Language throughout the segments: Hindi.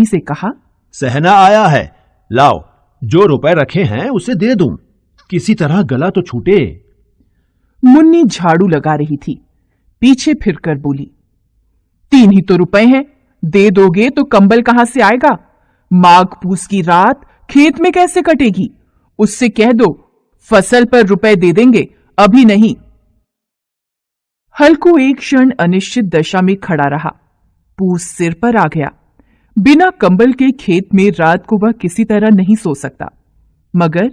से कहा, सहना आया है, लाओ जो रुपए रखे हैं उसे दे दूं, किसी तरह गला तो छूटे। मुन्नी झाड़ू लगा रही थी, पीछे फिरकर बोली, 3 ही तो रुपए हैं, दे दोगे तो कंबल कहां से आएगा? माघ पूस की रात खेत में कैसे कटेगी? उससे कह दो फसल पर रुपए दे देंगे, अभी नहीं। हल्कू एक क्षण अनिश्चित दशा में खड़ा रहा। पूस सिर पर आ गया। बिना कंबल के खेत में रात को वह किसी तरह नहीं सो सकता, मगर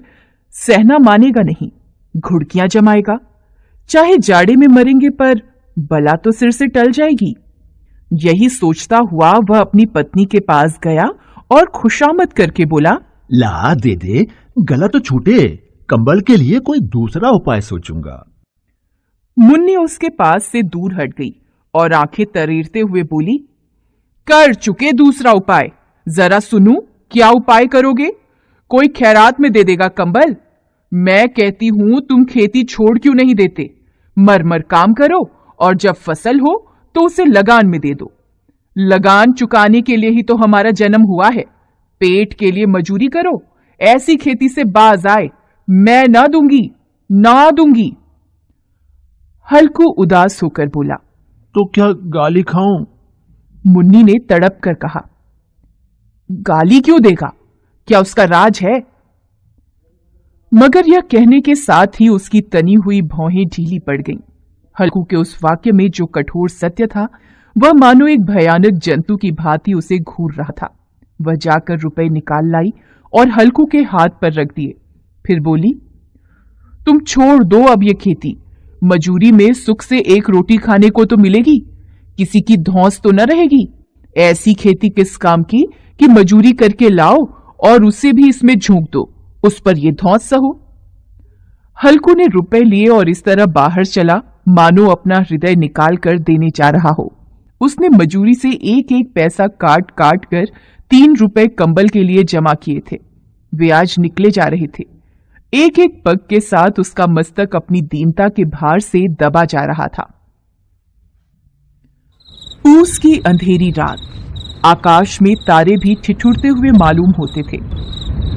सहना मानेगा नहीं, घुड़कियां जमाएगा। चाहे जाड़े में मरेंगे पर बला तो सिर से टल जाएगी। यही सोचता हुआ वह अपनी पत्नी के पास गया और खुशामद करके बोला, ला दे दे, गला तो छूटे, कंबल के लिए कोई दूसरा उपाय सोचूंगा। मुन्नी उसके पास से दूर हट गई और आंखें तरेरते हुए बोली, कर चुके दूसरा उपाय, जरा सुनूं क्या उपाय करोगे? कोई खैरात में दे देगा कंबल? मैं कहती हूं तुम खेती छोड़ क्यों नहीं देते? मर मर काम करो और जब फसल हो तो उसे लगान में दे दो। लगान चुकाने के लिए ही तो हमारा जन्म हुआ है, पेट के लिए मजूरी करो। ऐसी खेती से बाज आए, मैं ना दूंगी, ना दूंगी। हल्कू उदास होकर बोला, तो क्या गाली खाऊं? मुन्नी ने तड़प कर कहा, गाली क्यों देगा? क्या उसका राज है? मगर यह कहने के साथ ही उसकी तनी हुई भौहें ढीली पड़ गईं। हल्कू के उस वाक्य में जो कठोर सत्य था, वह मानो एक भयानक जंतु की भांति उसे घूर रहा था। वह जाकर रुपए निकाल लाई और हल्कू के हाथ पर रख दिए। फिर बोली, तुम छोड़ दो अब ये खेती। मजूरी में सुख से एक रोटी खाने को तो मिलेगी, किसी की धौंस तो न रहेगी। ऐसी खेती किस काम की कि मजूरी करके लाओ और उसे भी इसमें झोंक दो, उस पर यह धौंस सहो। हल्कू ने रुपए लिए और इस तरह बाहर चला मानो अपना हृदय निकाल कर देने जा रहा हो। उसने मजूरी से एक एक पैसा काट काट कर 3 रुपए कंबल के लिए जमा किए थे। वे आज निकले जा रहे थे। एक एक पग के साथ उसका मस्तक अपनी दीनता के भार से दबा जा रहा था। पूस की अंधेरी रात, आकाश में तारे भी ठिठुरते हुए मालूम होते थे।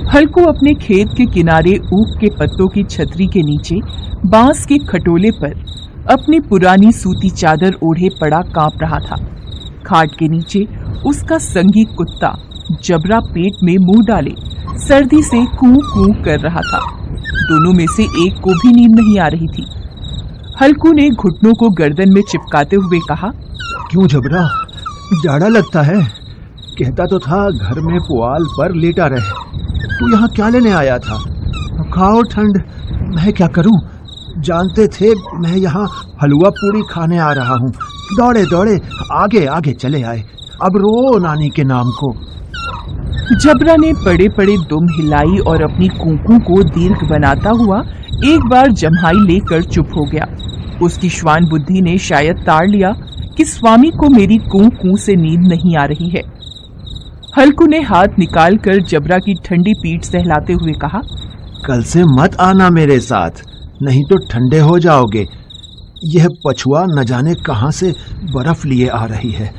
हल्कू अपने खेत के किनारे ऊख के पत्तों की छतरी के नीचे बांस के खटोले पर अपनी पुरानी सूती चादर ओढ़े पड़ा कांप रहा था। खाट के नीचे उसका संगी कुत्ता जबरा पेट में मुंह डाले सर्दी से कूं कूं कर रहा था। दोनों में से एक को भी नींद नहीं आ रही थी। हल्कू ने घुटनों को गर्दन में चिपकाते हुए कहा, क्यों जबरा, जाड़ा लगता है? कहता तो था घर में पुआल पर लेटा रहे, तू यहाँ क्या लेने आया था? खाओ ठंड, मैं क्या करूं? जानते थे मैं यहाँ हलवा पूरी खाने आ रहा हूँ, दौड़े दौड़े आगे आगे चले आए, अब रो नानी के नाम को। जबरा ने पड़े पड़े दुम हिलाई और अपनी कूकू को दीर्घ बनाता हुआ एक बार जम्हाई लेकर चुप हो गया। उसकी श्वान बुद्धि ने शायद ताड़ लिया कि स्वामी को मेरी कूकू से नींद नहीं आ रही है। हल्कू ने हाथ निकालकर जबरा की ठंडी पीठ सहलाते हुए कहा, कल से मत आना मेरे साथ, नहीं तो ठंडे हो जाओगे। यह पछुआ न जाने कहां से बर्फ लिए आ रही है,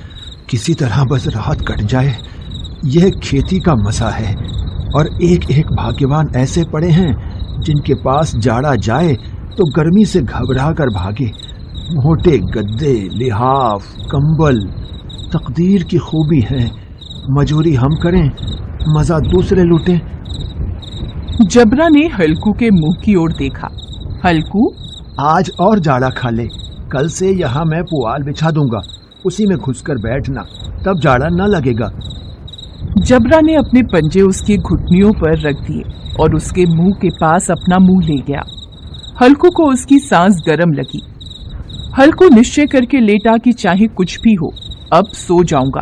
किसी तरह बस राहत कट जाए। यह खेती का मसा है और एक एक भाग्यवान ऐसे पड़े हैं जिनके पास जाड़ा जाए तो गर्मी से घबरा कर भागे। मोटे गद्दे, लिहाफ, कंबल तकदीर की खूबी है। मजूरी हम करें, मजा दूसरे लूटें। जबरा ने हल्कू के मुंह की ओर देखा। हल्कू, आज और जाड़ा खा ले, कल से यहाँ मैं पुआल बिछा दूंगा, उसी में घुसकर बैठना, तब जाड़ा न लगेगा। जबरा ने अपने पंजे उसके घुटनियों पर रख दिए और उसके मुंह के पास अपना मुंह ले गया। हल्कू को उसकी सांस गर्म लगी। हल्कू निश्चय करके लेटा कि चाहे कुछ भी हो अब सो जाऊंगा,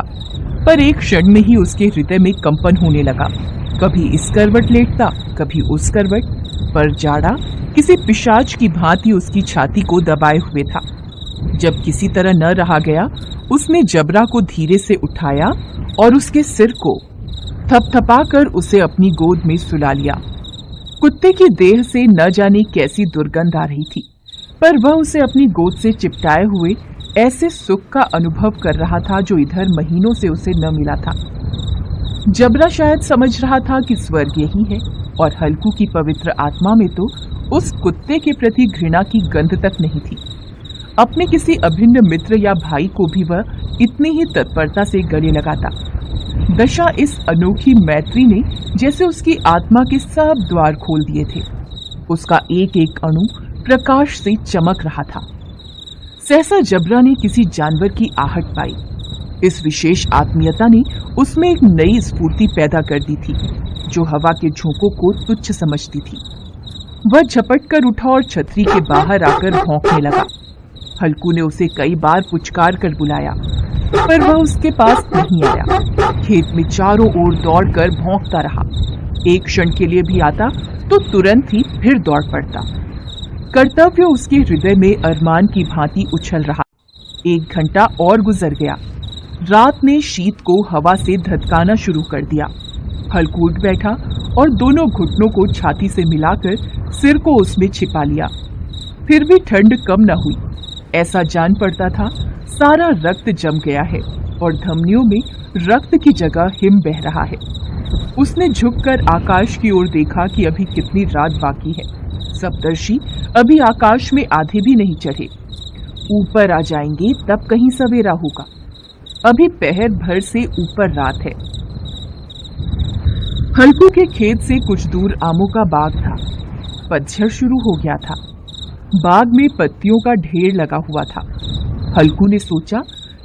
पर एक क्षण में ही उसके हृदय में कंपन होने लगा। कभी इस करवट लेटता, कभी उस करवट, पर जाड़ा किसी पिशाच की भांति उसकी छाती को दबाए हुए था। जब किसी तरह न रहा गया, उसने जबरा को धीरे से उठाया और उसके सिर को थपथपाकर उसे अपनी गोद में सुला लिया। कुत्ते की देह से न जाने कैसी दुर्गंध आ रही थी, पर वह उसे अपनी गोद से चिपटाए हुए ऐसे सुख का अनुभव कर रहा था जो इधर महीनों से उसे न मिला था। जबरा शायद समझ रहा था कि स्वर्ग यही है और हल्कू की पवित्र आत्मा में तो उस कुत्ते के प्रति घृणा की गंध तक नहीं थी। अपने किसी अभिन्न मित्र या भाई को भी वह इतनी ही तत्परता से गले लगाता। दशा इस अनोखी मैत्री ने जैसे उसकी आत्मा के सब द्वार खोल दिए थे। उसका एक एक अणु प्रकाश से चमक रहा था। सहसा जबरा ने किसी जानवर की आहट पाई। इस विशेष आत्मीयता ने उसमें एक नई स्फूर्ति पैदा कर दी थी जो हवा के झोंकों को तुच्छ समझती थी। वह झपट कर उठा और छतरी के बाहर आकर भौंकने लगा। हल्कू ने उसे कई बार पुचकार कर बुलाया पर वह उसके पास नहीं आया। खेत में चारों ओर दौड़कर भौंकता रहा। एक क्षण के लिए भी आता तो तुरंत ही फिर दौड़ पड़ता। कर्तव्य उसके हृदय में अरमान की भांति उछल रहा। 1 घंटा और गुजर गया। रात ने शीत को हवा से धधकाना शुरू कर दिया। हल्कू उठ बैठा और दोनों घुटनों को छाती से मिलाकर सिर को उसमें छिपा लिया। फिर भी ठंड कम न हुई। ऐसा जान पड़ता था सारा रक्त जम गया है और धमनियों में रक्त की जगह हिम बह रहा है। उसने झुककर आकाश की ओर देखा कि अभी कितनी रात बाकी है। सप्तर्षि अभी आकाश में आधे भी नहीं चढ़े। ऊपर आ जाएंगे तब कहीं सवेरा होगा। अभी पहर भर से ऊपर रात है। हल्कू के खेत से कुछ दूर आमों का बाग था। पतझड़ शुरू हो गया था। बाग में पत्तियों का ढेर लगा हुआ था। हल्कू ने सोचा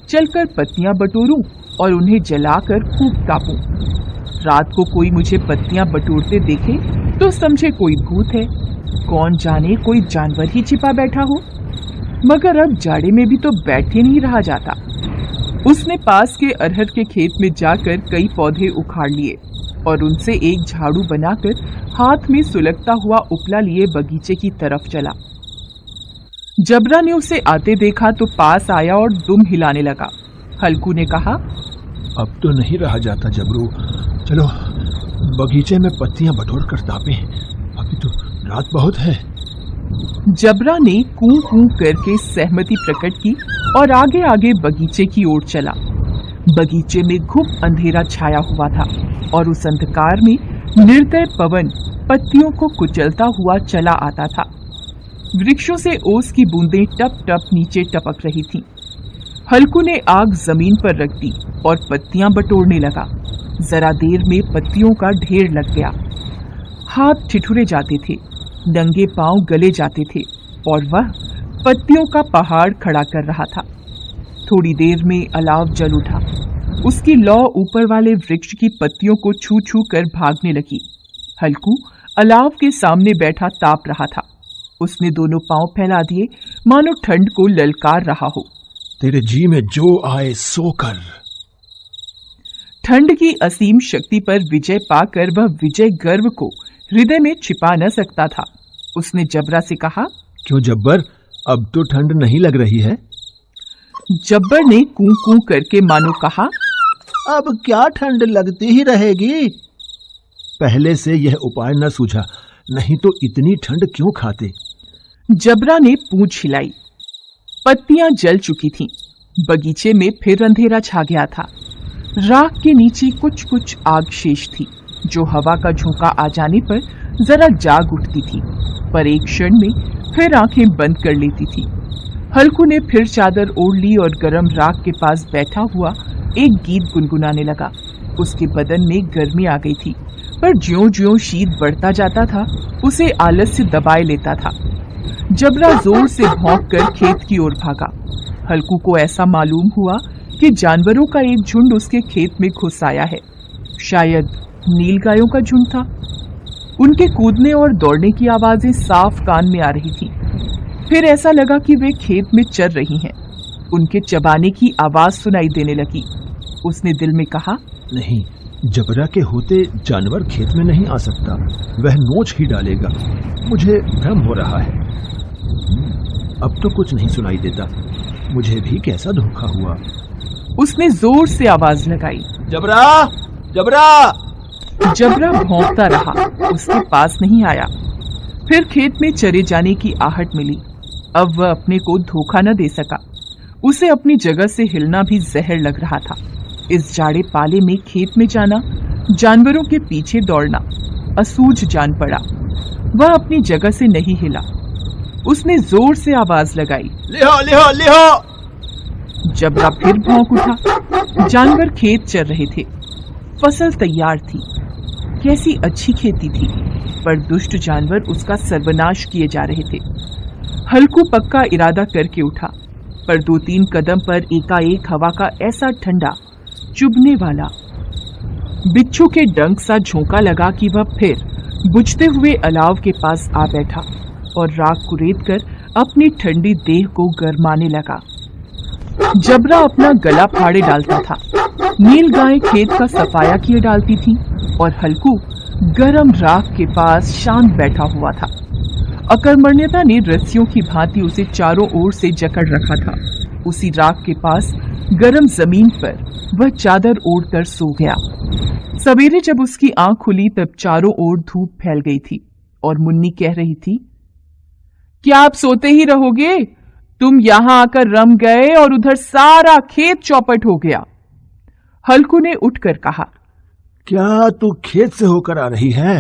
चलकर पत्तियां बटोरूं और उन्हें जलाकर खूब तापूं। रात को कोई मुझे पत्तियां बटोरते देखे तो समझे कोई भूत है। कौन जाने कोई जानवर ही छिपा बैठा हो। मगर अब जाड़े में भी तो बैठे नहीं रहा जाता। उसने पास के अरहर के खेत में जाकर कई पौधे उखाड़ लिए और उनसे एक झाड़ू बनाकर हाथ में सुलगता हुआ उपला लिए बगीचे की तरफ चला। जबरा ने उसे आते देखा तो पास आया और दुम हिलाने लगा। हल्कू ने कहा, अब तो नहीं रहा जाता जबरू, चलो बगीचे में पत्तियां बटोर कर तापें। अभी तो रात बहुत है। जबरा ने कूं कूं करके सहमति प्रकट की और आगे आगे बगीचे की ओर चला। बगीचे में घुप अंधेरा छाया हुआ था और उस अंधकार में निर्दय पवन पत्तियों को कुचलता हुआ चला आता था। वृक्षों से ओस की बूंदें टप टप नीचे टपक रही थीं। हल्कू ने आग जमीन पर रख दी और पत्तियां बटोरने लगा। जरा देर में पत्तियों का ढेर लग गया। हाथ ठिठुरे जाते थे, नंगे पांव गले जाते थे और वह पत्तियों का पहाड़ खड़ा कर रहा था। थोड़ी देर में अलाव जल उठा। उसकी लौ ऊपर वाले वृक्ष की पत्तियों को छू छू कर भागने लगी। हल्कू अलाव के सामने बैठा ताप रहा था। उसने दोनों पांव फैला दिए मानो ठंड को ललकार रहा हो। तेरे जी में जो आए सो कर। ठंड की असीम शक्ति पर विजय पाकर वह विजय गर्व को हृदय में छिपा न सकता था। उसने जबरा से कहा, क्यों जब्बर, अब तो ठंड नहीं लग रही है? जब्बर ने कूं कूं करके मानो कहा, अब क्या ठंड लगती ही रहेगी। पहले से यह उपाय न सूझा, नहीं तो इतनी ठंड क्यों खाते। जबरा ने पूंछ हिलाई। पत्तियां जल चुकी थीं। बगीचे में फिर अंधेरा छा गया था। राख के नीचे कुछ कुछ आग शेष थी जो हवा का झोंका आ जाने पर जरा जाग उठती थी, पर एक क्षण में फिर आंखें बंद कर लेती थी। हल्कू ने फिर चादर ओढ़ ली और गरम राख के पास बैठा हुआ एक गीत गुनगुनाने लगा। उसके बदन में गर्मी आ गई थी, पर ज्यों-ज्यों शीत बढ़ता जाता था उसे आलस्य दबाए लेता था। जबरा जोर से भौंक कर खेत की ओर भागा। हल्कू को ऐसा मालूम हुआ कि जानवरों का एक झुंड उसके खेत में घुस आया है। शायद नीलगायों का झुंड था। उनके कूदने और दौड़ने की आवाजें साफ कान में आ रही थी। फिर ऐसा लगा कि वे खेत में चर रही हैं। उनके चबाने की आवाज सुनाई देने लगी। उसने दिल में कहा, नहीं, जबरा के होते जानवर खेत में नहीं आ सकता, वह नोच ही डालेगा। मुझे भ्रम हो रहा है। अब तो कुछ नहीं सुनाई देता। मुझे भी कैसा धोखा हुआ। उसने जोर से आवाज लगाई, जबरा, जबरा। जबरा भौंकता रहा, उसके पास नहीं आया। फिर खेत में चरे जाने की आहट मिली। अब वह अपने को धोखा न दे सका। उसे अपनी जगह से हिलना भी जहर लग रहा था। इस जाड़े पाले में खेत में जाना जानवरों के पीछे दौड़ना असूझ जान पड़ा। वह अपनी जगह से नहीं हिला। उसने जोर से आवाज लगाई, लिहो लिहो लिहो। जबरा फिर भौंक उठा। जानवर खेत चर रहे थे। फसल तैयार थी। कैसी अच्छी खेती थी, पर दुष्ट जानवर उसका सर्वनाश किए जा रहे थे। हल्कू पक्का इरादा करके उठा, पर 2-3 कदम पर एकाएक हवा का ऐसा ठंडा चुभने वाला बिच्छू के डंक सा झोंका लगा कि वह फिर बुझते हुए अलाव के पास आ बैठा और राख कुरेद कर अपनी ठंडी देह को गरमाने लगा। जबरा अपना गला फाड़े डालता था। नील गाय खेत का सफाया किए डालती थी और हल्कू गरम राख के पास शांत बैठा हुआ था। अकर्मण्यता ने रस्सियों की भांति उसे चारों ओर से जकड़ रखा था। उसी राख के पास गरम जमीन पर वह चादर ओढ़कर सो गया। सवेरे जब उसकी आंख खुली तब चारों ओर धूप फैल गई थी और मुन्नी कह रही थी, क्या आप सोते ही रहोगे? तुम यहां आकर रम गए और उधर सारा खेत चौपट हो गया। हल्कू ने उठकर कहा, क्या तू खेत से होकर आ रही है?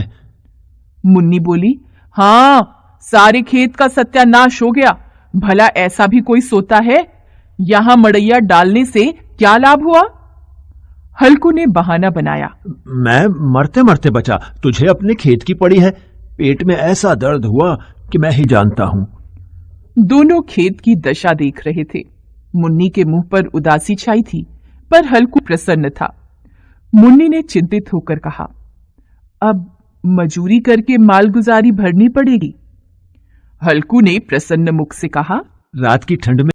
मुन्नी बोली, हां, सारे खेत का सत्यानाश हो गया। भला ऐसा भी कोई सोता है? यहां मड़ैया डालने से क्या लाभ हुआ? हल्कू ने बहाना बनाया, मैं मरते मरते बचा, तुझे अपने खेत की पड़ी है। पेट में ऐसा दर्द हुआ कि मैं ही जानता हूं। दोनों खेत की दशा देख रहे थे। मुन्नी के मुंह पर उदासी छाई थी, पर हल्कू प्रसन्न था। मुन्नी ने चिंतित होकर कहा, अब मजूरी करके मालगुजारी भरनी पड़ेगी। हल्कू ने प्रसन्न मुख से कहा, रात की ठंड में